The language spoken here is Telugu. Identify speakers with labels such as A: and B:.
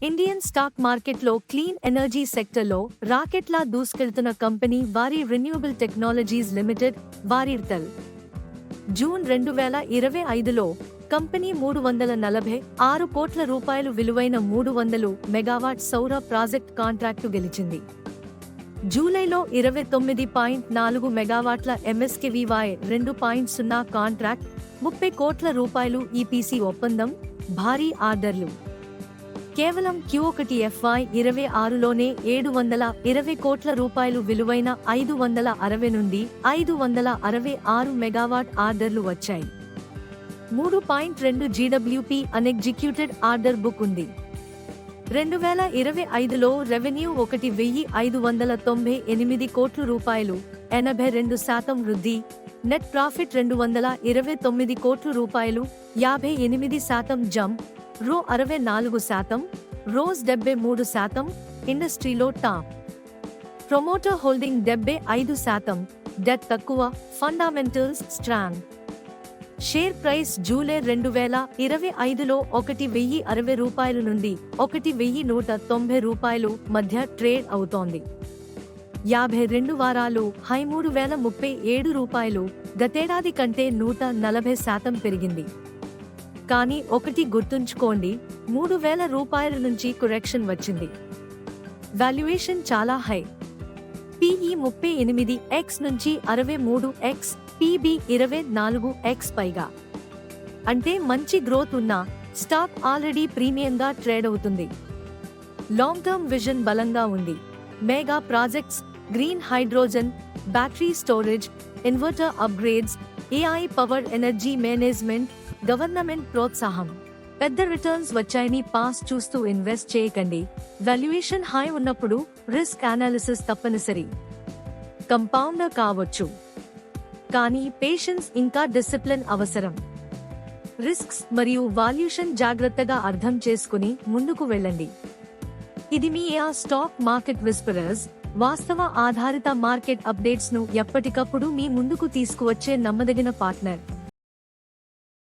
A: ఇండియన్ స్టాక్ మార్కెట్లో క్లీన్ ఎనర్జీ సెక్టర్లో రాకెట్లా దూసుకెళ్తున్న company Waaree renewable technologies limited వారిర్టెల్. జూన్ 2025లో కంపెనీ 346 కోట్ల రూపాయలు విలువైన 300 మెగావాట్ సౌర ప్రాజెక్ట్ కాంట్రాక్టు గెలిచింది. జూలైలో 29.4 మెగావాట్ల MSKVY 2.0 కాంట్రాక్ట్, 30 కోట్ల రూపాయలు ఈపీసీ ఒప్పందం, భారీ ఆర్డర్లు. కేవలం Q1FY26లోనే 720 కోట్ల రూపాయలు విలువైన 560 నుండి 566 మెగావాట్ ఆర్డర్లు వచ్చాయి. 3.2 GWP అన్ఎగ్జిక్యూటెడ్ ఆర్డర్ బుక్ ఉంది. 2025లో రెవెన్యూ 1598 కోట్ల రూపాయలు, 82% వృద్ధి. నెట్ ప్రాఫిట్ 229 కోట్ల రూపాయలు, 58% జంప్. రో 64%, రోజ్ 73%. ఇండస్ట్రీలో టాప్. ప్రమోటర్ హోల్డింగ్ 75%, డెట్ తక్కువ, fundamentals strong. Share price July 2025లో 1060 రూపాయలు నుండి 1190 రూపాయలు మధ్య ట్రేడ్ అవుతోంది. 52 వారాలు హై 3037 రూపాయలు, గతేడాది కంటే 140% పెరిగింది. కానీ ఒకటి గుర్తుంచుకోండి, 3000 రూపాయల నుంచి కరెక్షన్ వచ్చింది. వాల్యుయేషన్ చాలా హై. PE 38x నుంచి 63x, PB 24x పైగా. అంటే మంచి గ్రోత్ ఉన్న స్టాక్ ఆల్రెడీ ప్రీమియంగా ట్రేడ్ అవుతుంది. లాంగ్ టర్మ్ విజన్ బలంగా ఉంది. Mega projects, green hydrogen, battery storage, inverter upgrades, AI powered energy management, government ప్రోత్సాహం. పెద్ద రిటర్న్స్ వచ్చాయని పాస్ చూస్తూ ఇన్వెస్ట్ చేయకండి. వాల్యుయేషన్ హై ఉన్నప్పుడు రిస్క్ అనాలిసిస్ తప్పనిసరి. కంపౌండర్ కావచ్చు, కానీ పేషెన్స్ ఇంకా డిసిప్లిన్ అవసరం. రిస్క్స్ మరియు వాల్యుయేషన్ జాగ్రత్తగా అర్థం చేసుకుని ముందుకు వెళ్ళండి. ఇది మీ స్టాక్ మార్కెట్ విస్పరర్స్, వాస్తవ ఆధారిత మార్కెట్ అప్డేట్స్ ను ఎప్పటికప్పుడు మీ ముందుకు తీసుకువచ్చే నమ్మదగిన పార్ట్నర్.